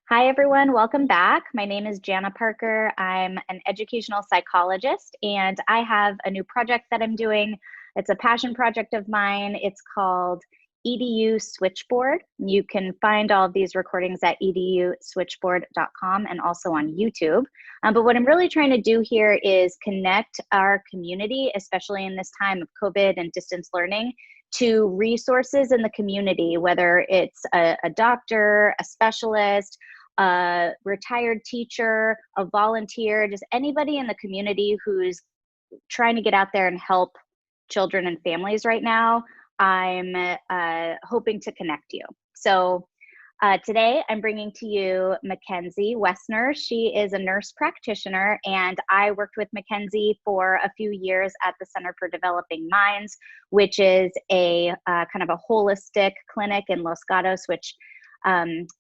Hi, everyone. Welcome back. My name is Jana Parker. I'm an educational psychologist, and I have a new project that I'm doing. It's a passion project of mine. It's called EDU Switchboard. You can find all of these recordings at eduswitchboard.com and also on YouTube. But what I'm really trying to do here is connect our community, especially in this time of COVID and distance learning, to resources in the community, whether it's a doctor, a specialist, a retired teacher, a volunteer, just anybody in the community who's trying to get out there and help children and families right now. I'm hoping to connect you. So today I'm bringing to you Mackenzie Wessner. She is a nurse practitioner, and I worked with Mackenzie for a few years at the Center for Developing Minds, which is a kind of a holistic clinic in Los Gatos, which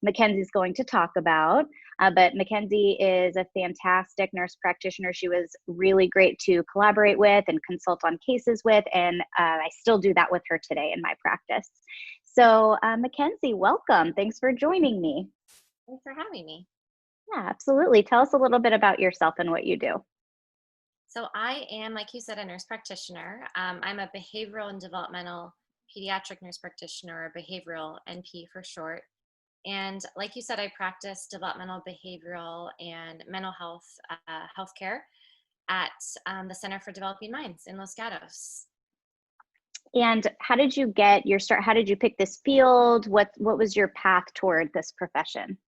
Mackenzie's going to talk about. But Mackenzie is a fantastic nurse practitioner. She was really great to collaborate with and consult on cases with, and I still do that with her today in my practice. So Mackenzie, welcome. Thanks for joining me. Thanks for having me. Yeah, absolutely. Tell us a little bit about yourself and what you do. So I am, like you said, a nurse practitioner. I'm a behavioral and developmental pediatric nurse practitioner, or behavioral NP for short. And like you said, I practice developmental, behavioral, and mental health healthcare at the Center for Developing Minds in Los Gatos. And how did you get your start? How did you pick this field? What was your path toward this profession?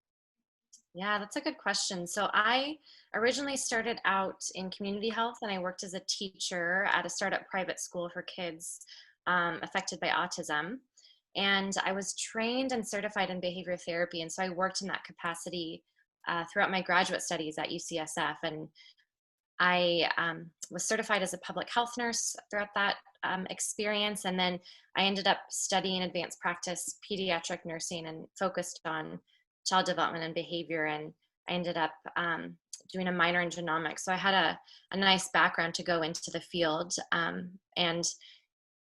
Yeah, that's a good question. So I originally started out in community health, and I worked as a teacher at a startup private school for kids affected by autism. And I was trained and certified in behavior therapy. And so I worked in that capacity throughout my graduate studies at UCSF. And I was certified as a public health nurse throughout that experience. And then I ended up studying advanced practice pediatric nursing and focused on child development and behavior. And I ended up doing a minor in genomics. So I had a nice background to go into the field. And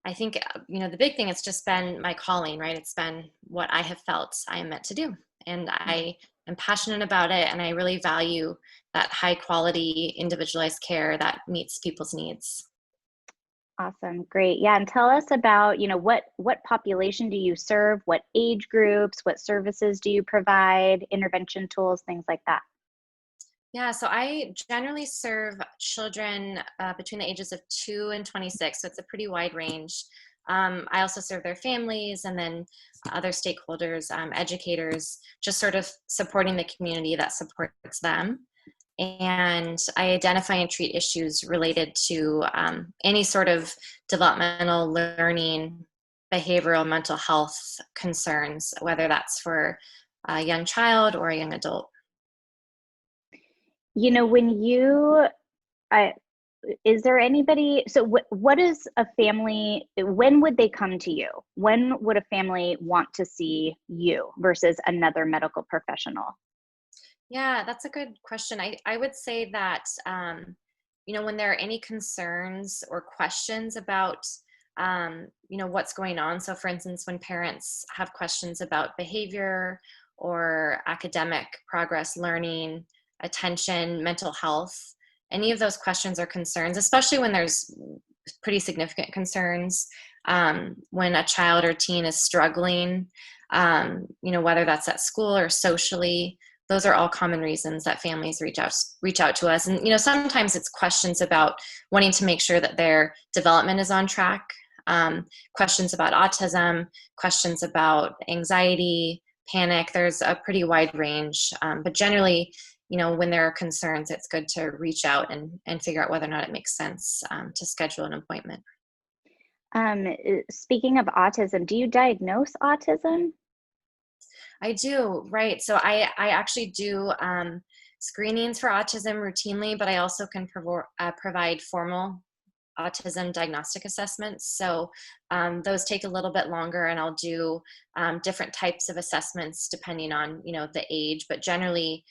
I think, the big thing, it's just been my calling, right? It's been what I have felt I am meant to do. And I am passionate about it. And I really value that high quality, individualized care that meets people's needs. Awesome. Great. Yeah. And tell us about, what population do you serve? What age groups? What services do you provide? Intervention tools, things like that. Yeah, so I generally serve children between the ages of 2 and 26, so it's a pretty wide range. I also serve their families and then other stakeholders, educators, just sort of supporting the community that supports them. And I identify and treat issues related to any sort of developmental learning, behavioral, mental health concerns, whether that's for a young child or a young adult. When I, is there anybody, so what is a family, when would they come to you? When would a family want to see you versus another medical professional? Yeah, that's a good question. I would say that, when there are any concerns or questions about, what's going on. So, for instance, when parents have questions about behavior or academic progress, learning, attention, mental health, any of those questions or concerns, especially when there's pretty significant concerns, when a child or teen is struggling, whether that's at school or socially, those are all common reasons that families reach out to us. And sometimes it's questions about wanting to make sure that their development is on track, questions about autism, questions about anxiety, panic. There's a pretty wide range, but generally, when there are concerns, it's good to reach out and figure out whether or not it makes sense to schedule an appointment. Speaking of autism, do you diagnose autism? I do, right. So I actually do screenings for autism routinely, but I also can provide formal autism diagnostic assessments. So those take a little bit longer, and I'll do different types of assessments depending on, the age. But generally,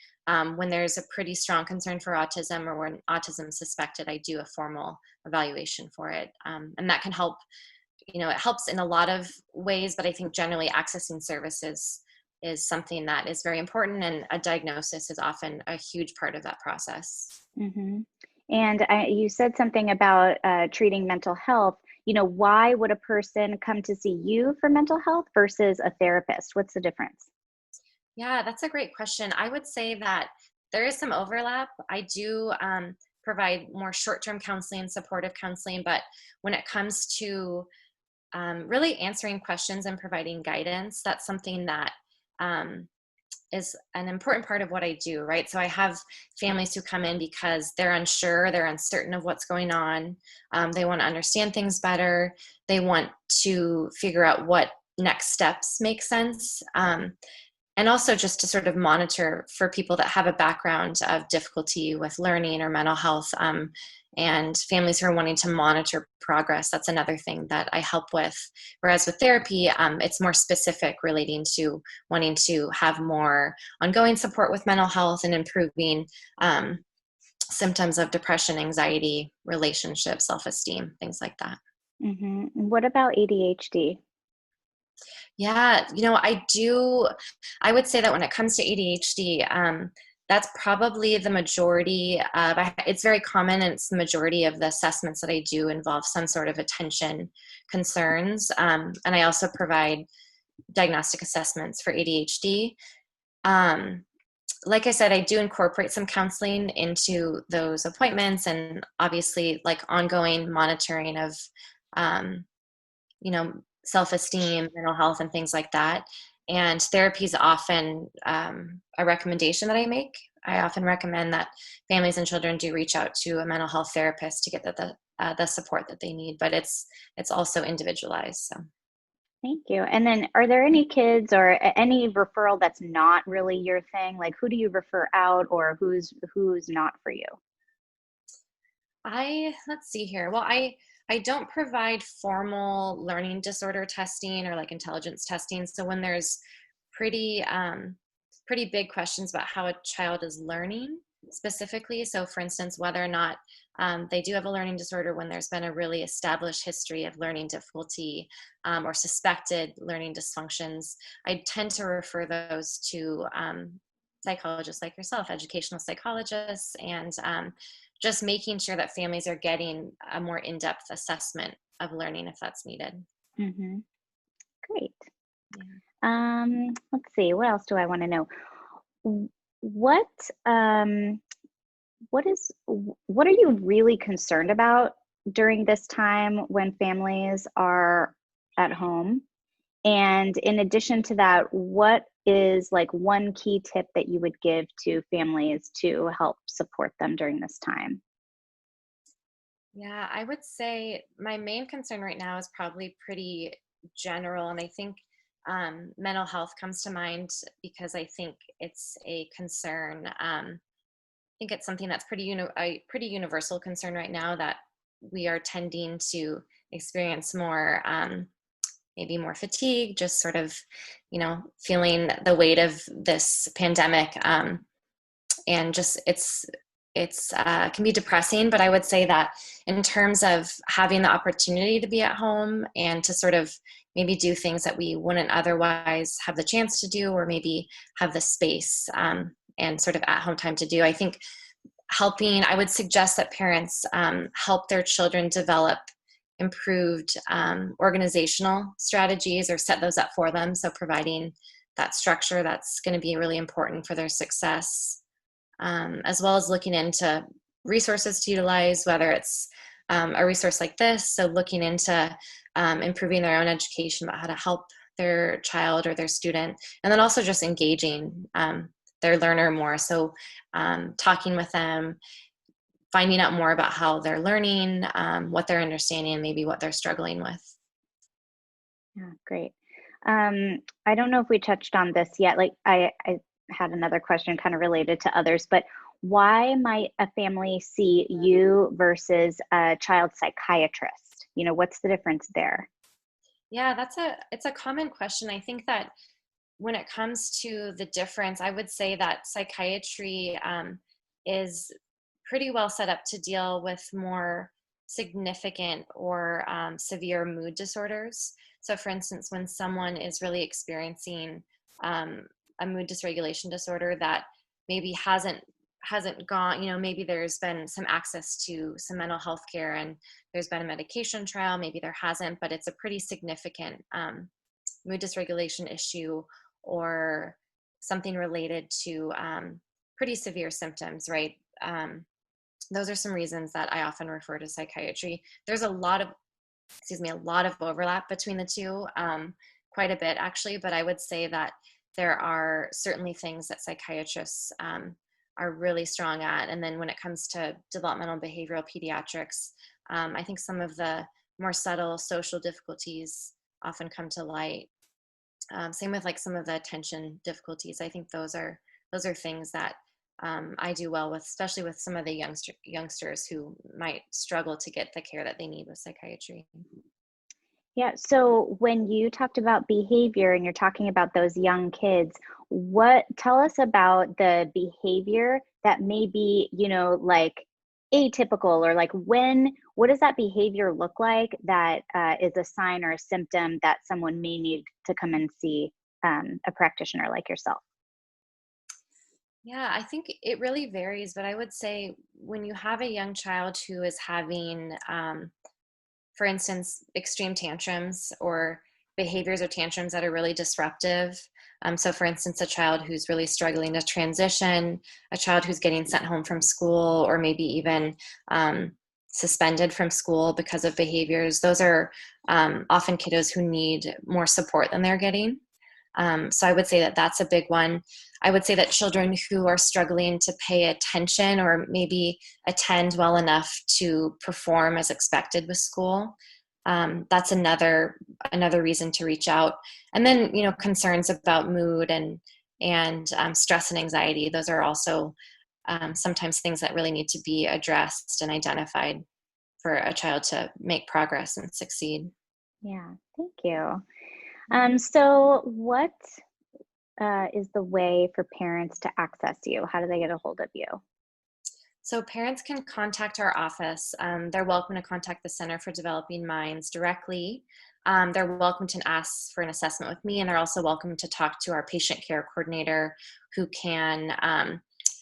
when there's a pretty strong concern for autism or when autism is suspected, I do a formal evaluation for it. And that can help, it helps in a lot of ways, but I think generally accessing services is something that is very important, and a diagnosis is often a huge part of that process. Hmm. And you said something about treating mental health. Why would a person come to see you for mental health versus a therapist? What's the difference? Yeah, that's a great question. I would say that there is some overlap. I do provide more short-term counseling, supportive counseling, but when it comes to really answering questions and providing guidance, that's something that um, is an important part of what I do, right? So I have families who come in because they're unsure, they're uncertain of what's going on. They want to understand things better. They want to figure out what next steps make sense. And also just to sort of monitor for people that have a background of difficulty with learning or mental health, and families who are wanting to monitor progress. That's another thing that I help with. Whereas with therapy, it's more specific, relating to wanting to have more ongoing support with mental health and improving symptoms of depression, anxiety, relationships, self-esteem, things like that. Hmm. What about ADHD? Yeah, I would say that when it comes to ADHD, that's probably the majority of, it's very common, and it's the majority of the assessments that I do involve some sort of attention concerns. And I also provide diagnostic assessments for ADHD. Um, like I said, I do incorporate some counseling into those appointments, and obviously like ongoing monitoring of, um, you know, self-esteem, mental health, and things like that. And therapy is often a recommendation that I make. I often recommend that families and children do reach out to a mental health therapist to get the support that they need. But it's also individualized. So. Thank you. And then are there any kids or any referral that's not really your thing? Like who do you refer out, or who's not for you? Let's see here. Well, I don't provide formal learning disorder testing or like intelligence testing. So when there's pretty pretty big questions about how a child is learning specifically. So for instance, whether or not they do have a learning disorder, when there's been a really established history of learning difficulty, or suspected learning dysfunctions, I tend to refer those to psychologists like yourself, educational psychologists, and just making sure that families are getting a more in-depth assessment of learning if that's needed. Hmm. Great. Yeah. Let's see. What else do I want to know? W- What um, what are you really concerned about during this time when families are at home? And in addition to that, what is like one key tip that you would give to families to help support them during this time? Yeah, I would say my main concern right now is probably pretty general. And I think mental health comes to mind because I think it's a concern. I think it's something that's a pretty universal concern right now, that we are tending to experience more, maybe more fatigue, just sort of, feeling the weight of this pandemic. And just it's can be depressing. But I would say that in terms of having the opportunity to be at home and to sort of maybe do things that we wouldn't otherwise have the chance to do, or maybe have the space, and sort of at home time to do, I think I would suggest that parents help their children develop improved organizational strategies, or set those up for them. So providing that structure, that's going to be really important for their success, as well as looking into resources to utilize, whether it's a resource like this. So looking into improving their own education about how to help their child or their student, and then also just engaging their learner more. So talking with them, finding out more about how they're learning, what they're understanding, and maybe what they're struggling with. Yeah, great. I don't know if we touched on this yet. Like I had another question kind of related to others, but why might a family see you versus a child psychiatrist? What's the difference there? Yeah, it's a common question. I think that when it comes to the difference, I would say that psychiatry is pretty well set up to deal with more significant or severe mood disorders. So, for instance, when someone is really experiencing a mood dysregulation disorder that maybe hasn't gone, maybe there's been some access to some mental health care and there's been a medication trial, maybe there hasn't, but it's a pretty significant mood dysregulation issue or something related to pretty severe symptoms, right? Those are some reasons that I often refer to psychiatry. There's a lot of overlap between the two, quite a bit actually, but I would say that there are certainly things that psychiatrists are really strong at. And then when it comes to developmental and behavioral pediatrics, I think some of the more subtle social difficulties often come to light. Same with like some of the attention difficulties. I think those are things that I do well with, especially with some of the youngsters who might struggle to get the care that they need with psychiatry. Yeah. So when you talked about behavior and you're talking about those young kids, tell us about the behavior that may be, like atypical, or like what does that behavior look like that is a sign or a symptom that someone may need to come and see a practitioner like yourself? Yeah, I think it really varies, but I would say when you have a young child who is having, for instance, extreme tantrums or behaviors or tantrums that are really disruptive. So, for instance, a child who's really struggling to transition, a child who's getting sent home from school, or maybe even suspended from school because of behaviors, those are often kiddos who need more support than they're getting. So I would say that that's a big one. I would say that children who are struggling to pay attention or maybe attend well enough to perform as expected with school, that's another reason to reach out. And then concerns about mood and stress and anxiety. Those are also sometimes things that really need to be addressed and identified for a child to make progress and succeed. Yeah, thank you. So what is the way for parents to access you? How do they get a hold of you? So parents can contact our office. They're welcome to contact the Center for Developing Minds directly. They're welcome to ask for an assessment with me, and they're also welcome to talk to our patient care coordinator who can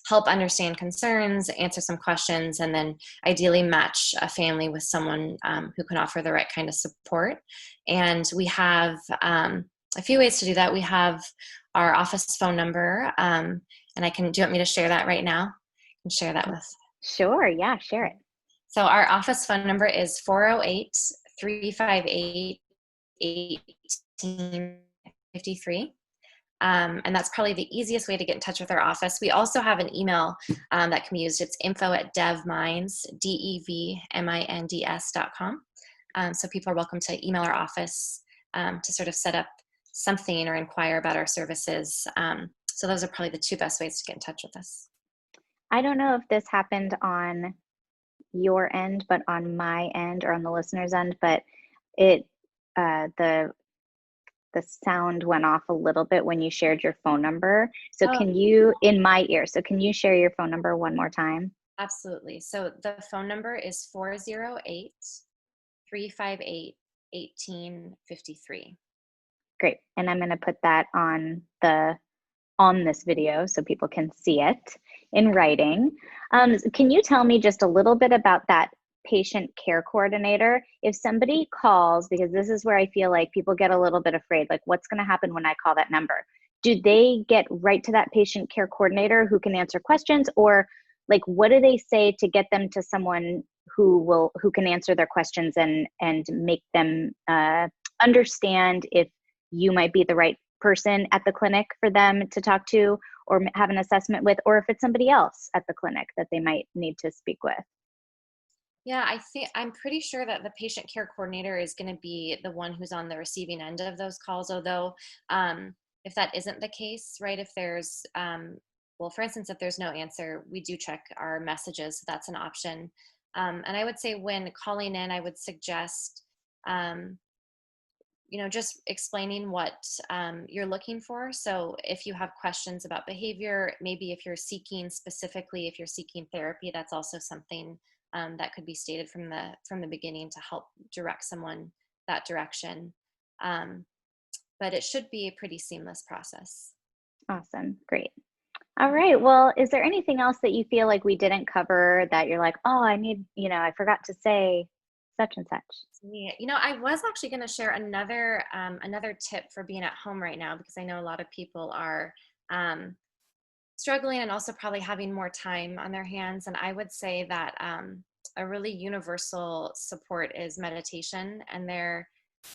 help understand concerns, answer some questions, and then ideally match a family with someone who can offer the right kind of support. And we have a few ways to do that. We have our office phone number, and do you want me to share that right now? And share that with. Sure. Yeah, share it. So our office phone number is 408-358-1853. And that's probably the easiest way to get in touch with our office. We also have an email that can be used. It's info@devminds, devminds.com. So people are welcome to email our office to sort of set up something or inquire about our services. So those are probably the two best ways to get in touch with us. I don't know if this happened on your end, but on my end or on the listener's end, but it the sound went off a little bit when you shared your phone number. So can you, in my ear, so can you share your phone number one more time? Absolutely. So the phone number is 408-358-1853. Great. And I'm going to put that on this video so people can see it in writing. Can you tell me just a little bit about that patient care coordinator? If somebody calls, because this is where I feel like people get a little bit afraid, like what's going to happen when I call that number? Do they get right to that patient care coordinator who can answer questions, or like what do they say to get them to someone who can answer their questions and make them understand if you might be the right person at the clinic for them to talk to or have an assessment with, or if it's somebody else at the clinic that they might need to speak with? Yeah, I'm pretty sure that the patient care coordinator is going to be the one who's on the receiving end of those calls. Although, if that isn't the case, right? If there's, well, for instance, if there's no answer, we do check our messages. So that's an option. And I would say when calling in, I would suggest, just explaining what you're looking for. So if you have questions about behavior, maybe if you're seeking therapy, that's also something that could be stated from the beginning to help direct someone that direction. but it should be a pretty seamless process. Awesome. Great. All right. Well, is there anything else that you feel like we didn't cover that you're like, oh, I need, I forgot to say such and such? Yeah, I was actually going to share another tip for being at home right now, because I know a lot of people are struggling and also probably having more time on their hands. And I would say that a really universal support is meditation. And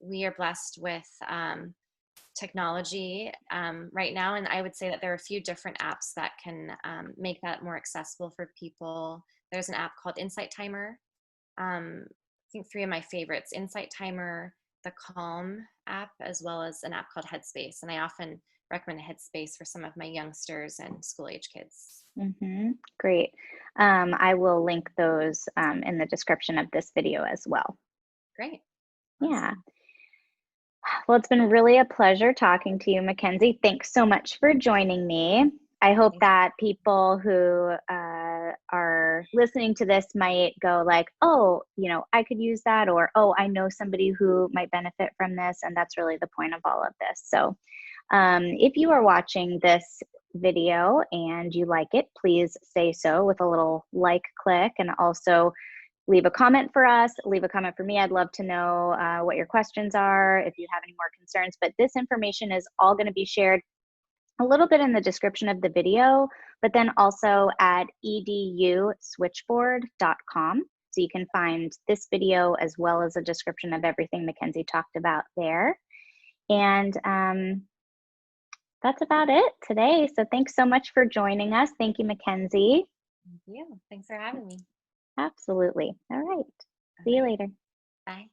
we are blessed with technology right now. And I would say that there are a few different apps that can make that more accessible for people. There's an app called Insight Timer. I think three of my favorites: Insight Timer, the Calm app, as well as an app called Headspace. And I often recommend Headspace for some of my youngsters and school age kids. Great. I will link those in the description of this video as well. Great. Yeah. Well, it's been really a pleasure talking to you, Mackenzie. Thanks so much for joining me. I hope that people who are listening to this might go like, oh, I could use that, or, oh, I know somebody who might benefit from this. And that's really the point of all of this. So if you are watching this video and you like it, please say so with a little like click, and also leave a comment for us, leave a comment for me. I'd love to know what your questions are, if you have any more concerns. But this information is all going to be shared a little bit in the description of the video, but then also at eduswitchboard.com. So you can find this video as well as a description of everything Mackenzie talked about there. And that's about it today. So thanks so much for joining us. Thank you, Mackenzie. Thank you. Thanks for having me. Absolutely. All right. See you later. Bye.